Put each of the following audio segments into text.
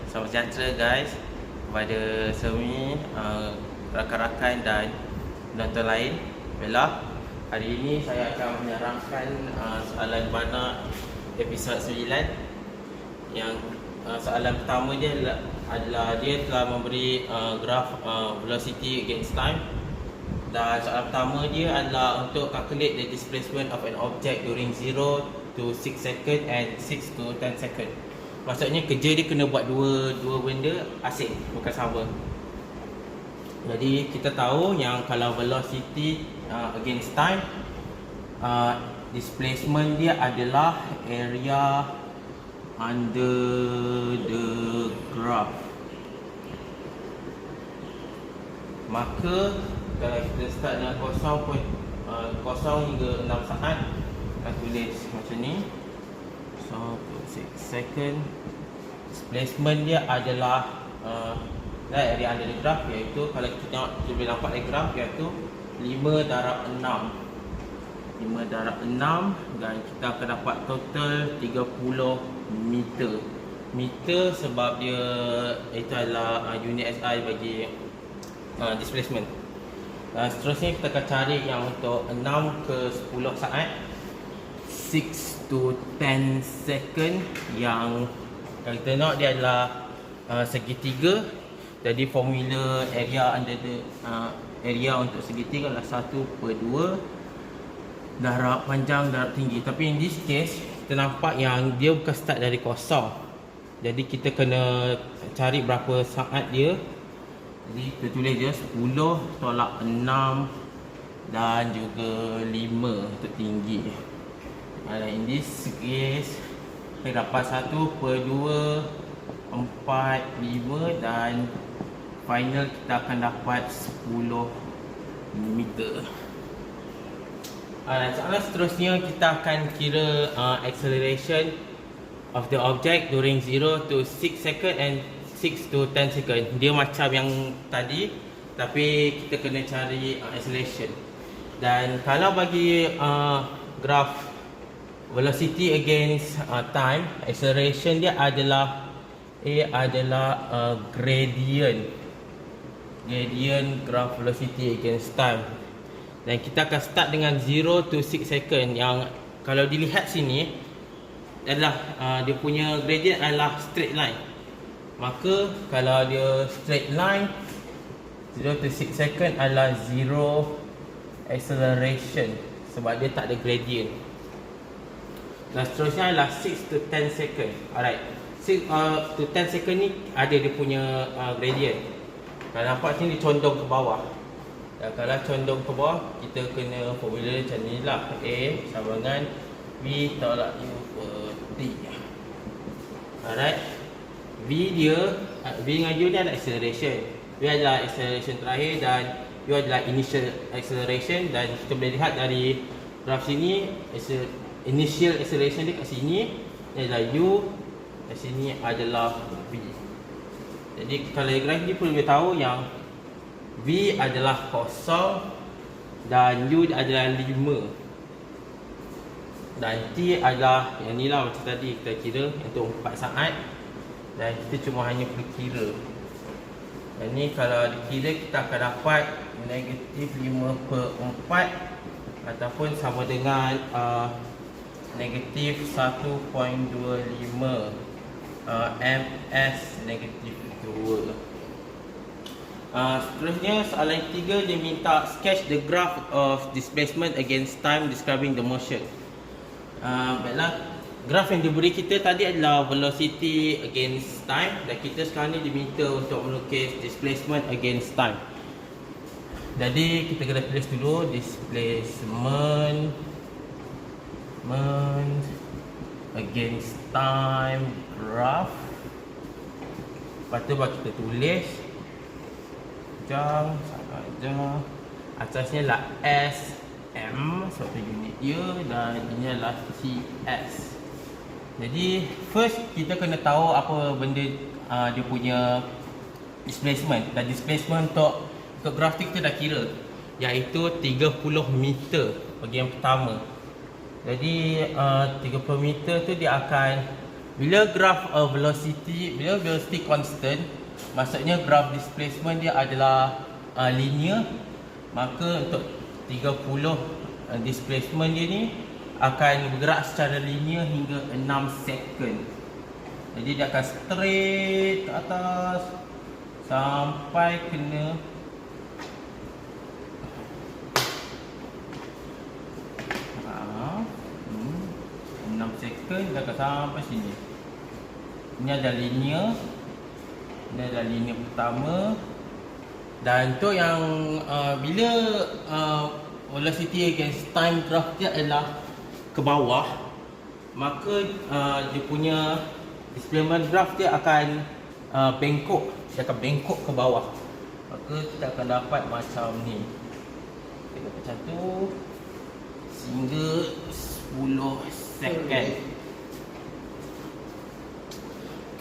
Selamat sejahtera guys kepada semua rakan-rakan dan penonton lain. Baiklah, hari ini saya akan menerangkan soalan banyak episod 9. Yang soalan pertama dia adalah dia telah memberi graf velocity against time. Dan soalan pertama dia adalah untuk calculate the displacement of an object during 0 to 6 second and 6 to 10 second. Maksudnya kerja dia kena buat dua benda asing, bukan sama. Jadi kita tahu yang kalau velocity against time, displacement dia adalah area under the graph. Maka kalau kita start dengan kosong hingga 6 saat, kita tulis macam ni. So 6 second. Displacement dia adalah area under the graph, iaitu kalau kita tengok, kita boleh nampak di graph, iaitu 5 darab 6. 5 darab 6 dan kita akan dapat total 30 meter. Meter sebab dia itu adalah unit SI bagi displacement. Seterusnya kita akan cari yang untuk 6 ke 10 saat, 6 to 10 second, yang kalau kita tengok dia adalah segitiga. Jadi formula area under the area untuk segitiga adalah 1/2 darab panjang darab tinggi. Tapi in this case kita nampak yang dia bukan start dari kosong. Jadi kita kena cari berapa saat dia. Jadi kita tulis je 10 tolak 6 dan juga 5 untuk tinggi. In this case kita dapat 1/2 4 5 dan final kita akan dapat 10 meter. Soalan seterusnya kita akan kira acceleration of the object during 0 to 6 second and 6 to 10 second. Dia macam yang tadi, tapi kita kena cari acceleration. Dan kalau bagi graph velocity against time, acceleration dia adalah gradient graph velocity against time. Dan kita akan start dengan 0 to 6 second, yang kalau dilihat sini adalah dia punya gradient adalah straight line. Maka kalau dia straight line, 0 to 6 second adalah 0 acceleration sebab dia tak ada gradient. Dan seterusnya adalah 6 to 10 second. Alright, 6 to 10 second ni ada dia punya gradient. Kalau nampak sini dia condong ke bawah. Dan kalau condong ke bawah, kita kena formula macam ni lah. A sama dengan V tolak U per T. Alright, V dengan U ni adalah acceleration. V adalah acceleration terakhir dan U adalah initial acceleration. Dan kita boleh lihat dari graf sini, initial acceleration dia kat sini adalah U, kat sini adalah V. Jadi kalau graf ni perlu tahu yang V adalah kosong dan U adalah 5 dan T adalah yang ni lah, macam tadi kita kira untuk 4 saat dan kita cuma hanya perlu kira. Dan ni kalau dikira kita akan dapat negatif 5/4 ataupun sama dengan negatif 1.25 ms negatif 2. Seterusnya soalan ketiga, dia minta sketch the graph of displacement against time describing the motion. Baiklah, graf yang diberi kita tadi adalah velocity against time, dan kita sekarang ni diminta untuk melukis displacement against time. Jadi kita kena tulis dulu displacement against time graph. Lepas tu baru kita tulis atasnya lah SM sebab tu unit dia, dan ini adalah CS. Jadi first kita kena tahu apa benda dia punya displacement. Dan displacement untuk graf kita dah kira, iaitu 30 meter bagi yang pertama. Jadi 30 meter tu dia akan Bila graf bila velocity constant, maksudnya graf displacement dia adalah linear. Maka untuk 30 displacement dia ni akan bergerak secara linear hingga 6 second. Jadi dia akan straight ke atas sampai kena 6 second, dia akan sampai sini. Ini ada linear. Ini adalah linear pertama. Dan untuk yang bila velocity against time graph dia adalah ke bawah, maka dia punya displacement graph dia akan bengkok. Dia akan bengkok ke bawah. Maka kita akan dapat macam ni. Kita macam tu sehingga 10 second.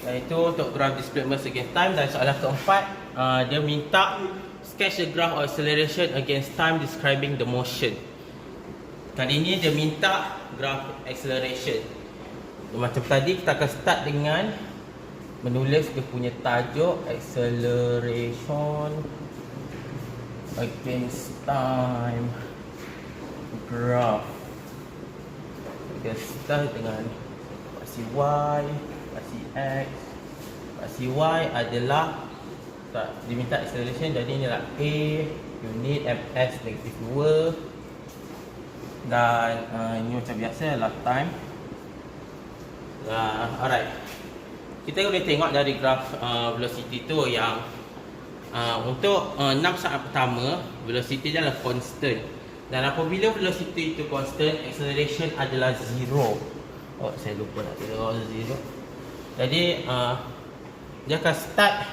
Iaitu untuk graph displacement against time. Dan soalan keempat, dia minta sketch a graph of acceleration against time describing the motion. Kali ini dia minta graph acceleration. Macam tadi, kita akan start dengan menulis dia punya tajuk acceleration against time graph. Kita start dengan fasi Y, fasi X. Fasi Y adalah diminta acceleration, jadi ini adalah A, unit ms negatif 2. Dan ini macam biasa adalah time. Alright, kita boleh tengok dari graf velocity tu yang untuk 6 saat pertama velocity dia adalah constant. Dan apabila velocity itu constant, acceleration adalah 0. Oh, saya lupa nak tulis 0. Jadi dia akan start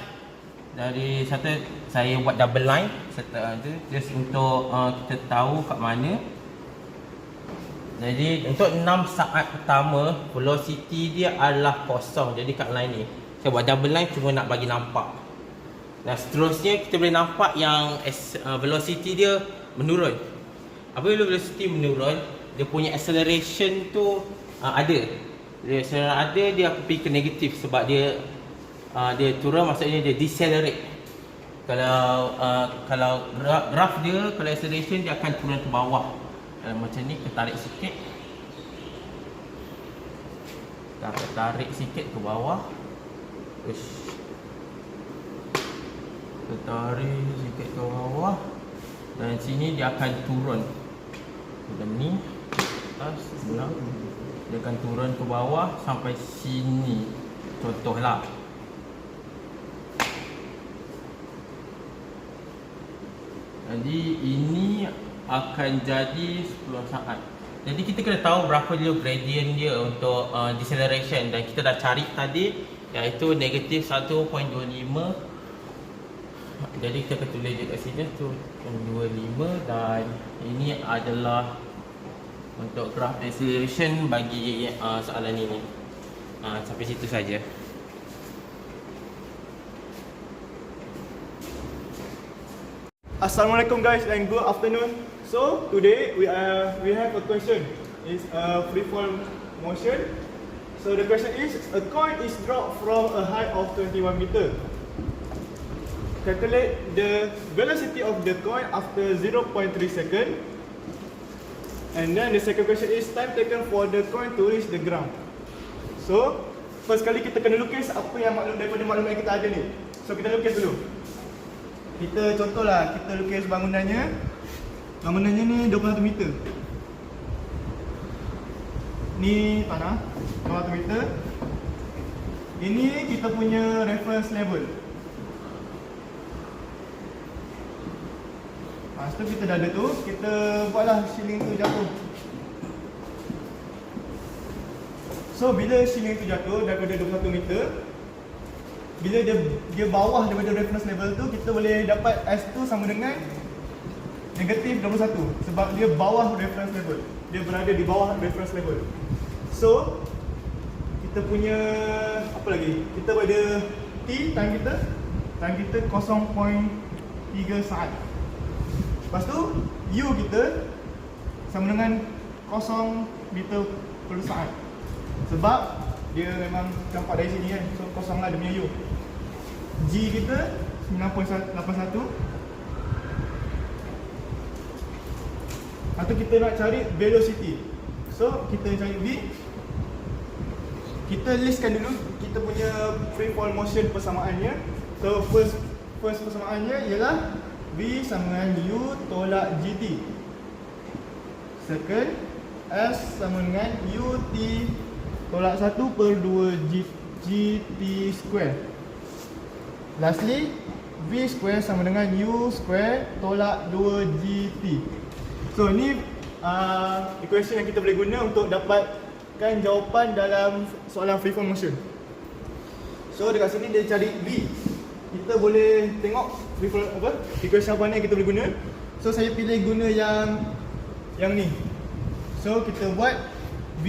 dari satu, saya buat double line serta tu just untuk kita tahu kat mana. Jadi untuk 6 saat pertama velocity dia adalah kosong. Jadi kat line ni saya buat double line cuma nak bagi nampak. Dan seterusnya kita boleh nampak yang velocity dia menurun. Apabila velocity menurun, dia punya acceleration tu ada. Dia acceleration ada, dia akan pergi ke negatif sebab dia turun, maksudnya dia decelerate. Kalau graf dia, kalau acceleration dia akan turun ke bawah. Macam ni, kita tarik sikit. Kita tarik sikit ke bawah. Kita tarik sikit ke bawah. Dan sini dia akan turun. Macam ni, atas, senang. Dia akan turun ke bawah sampai sini. Contohlah. Jadi ini akan jadi 10 saat. Jadi kita kena tahu berapa dia gradient dia untuk deceleration. Dan kita dah cari tadi, iaitu negatif 1.25. Jadi kita akan tulis je kat sini 1.25. Dan ini adalah untuk graph deceleration bagi soalan ini. Sampai situ saja. Assalamualaikum guys and good afternoon. So today we have a question. It's a free fall motion. So the question is, a coin is dropped from a height of 21 meter. Calculate the velocity of the coin after 0.3 second. And then the second question is time taken for the coin to reach the ground. So first kali kita kena lukis apa yang daripada maklumat yang kita ada ni. So kita lukis dulu. Kita contohlah, kita lukis bangunannya. Bangunannya ni 21 meter. Ni tanah 21 meter. Ini kita punya reference level. Setelah kita dah ada tu, kita buatlah ceiling tu jatuh. So bila ceiling tu jatuh daripada 21 meter, bila dia bawah daripada reference level tu, kita boleh dapat S2 sama dengan negatif 21 sebab dia bawah reference level. Dia berada di bawah reference level. So kita punya apa lagi? Kita ada T time kita 0.3 saat. Lepas tu U kita sama dengan 0 meter per saat. Sebab dia memang campak dari sini kan. So kosong lah dia punya U. G kita 9.81. Atau kita nak cari velocity. So kita cari V. Kita listkan dulu kita punya free fall motion persamaannya. So first persamaannya ialah V sama dengan U tolak GT. Second, S sama dengan UT tolak 1/2 GT square. Lastly, V square sama dengan U square tolak 2 GT. So ni equation yang kita boleh guna untuk dapatkan jawapan dalam soalan free fall motion. So dekat sini dia cari V. Kita boleh tengok free fall equation apa ni yang kita boleh guna. So saya pilih guna yang ni. So kita buat V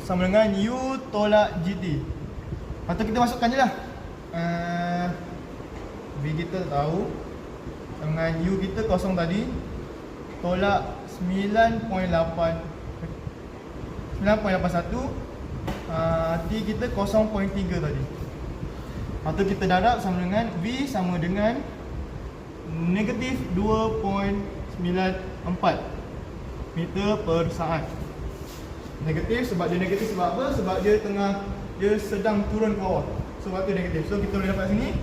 sama dengan U tolak GT. Patut kita masukkan je lah. V kita tahu dengan U kita kosong tadi, tolak 9.81, T kita 0.3 tadi. Atau kita darab sama dengan V sama dengan negatif 2.94 meter per saat. Negatif sebab dia negatif sebab apa? Sebab dia sedang turun ke bawah. Sebab tu negatif. So kita boleh dapat sini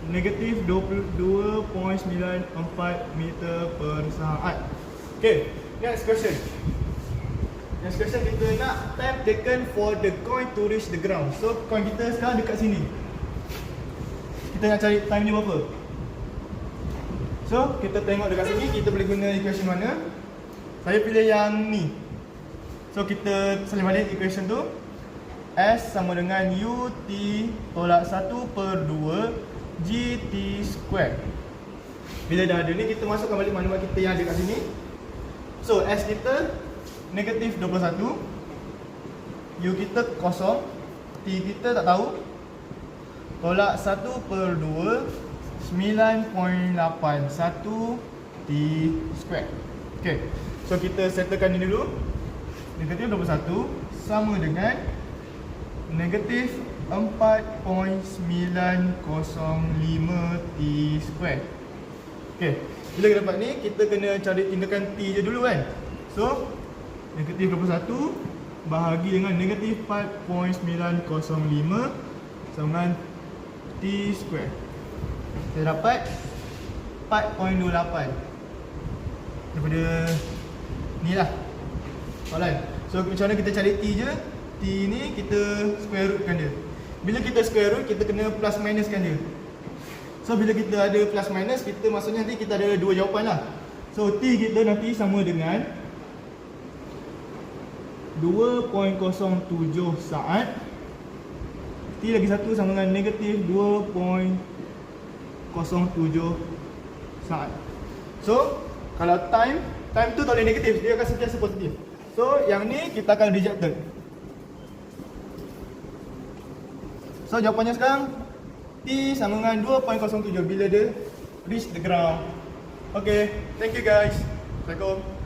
negatif 22.94 meter per saat. Okay, next question. Next question kita nak time taken for the coin to reach the ground. So coin kita sekarang dekat sini. Kita nak cari time ni berapa? So kita tengok dekat sini, kita boleh guna equation mana? Saya pilih yang ni. So kita salin balik equation tu. S sama dengan UT tolak 1/2 GT square. Bila dah ada ni, kita masukkan balik maklumat kita yang ada kat sini. So S kita negatif 21, U kita kosong, T kita tak tahu, tolak 1/2 9.81 T square. Okay, so kita settlekan ni dulu. Negatif 21 sama dengan negatif 4.905 T square. Okay, bila kita dapat ni, kita kena cari tinggalkan T je dulu kan. So negatif 21 bahagi dengan negatif 4.905 sama dengan T square. Kita dapat 4.28 daripada ni lah soalan. So macam mana kita cari T je? T ni kita square rootkan dia. Bila kita square root, kita kena plus minuskan dia. So bila kita ada plus minus, kita maksudnya nanti kita ada dua jawapan lah. So T kita nanti sama dengan 2.07 saat. T lagi satu sama dengan negatif 2.07 saat. So kalau time tu tak boleh negatif, dia akan sentiasa positif. So yang ni kita akan rejected. So jawapannya sekarang T sama dengan 2.07 bila dia reach the ground. Okay, thank you guys. Assalamualaikum.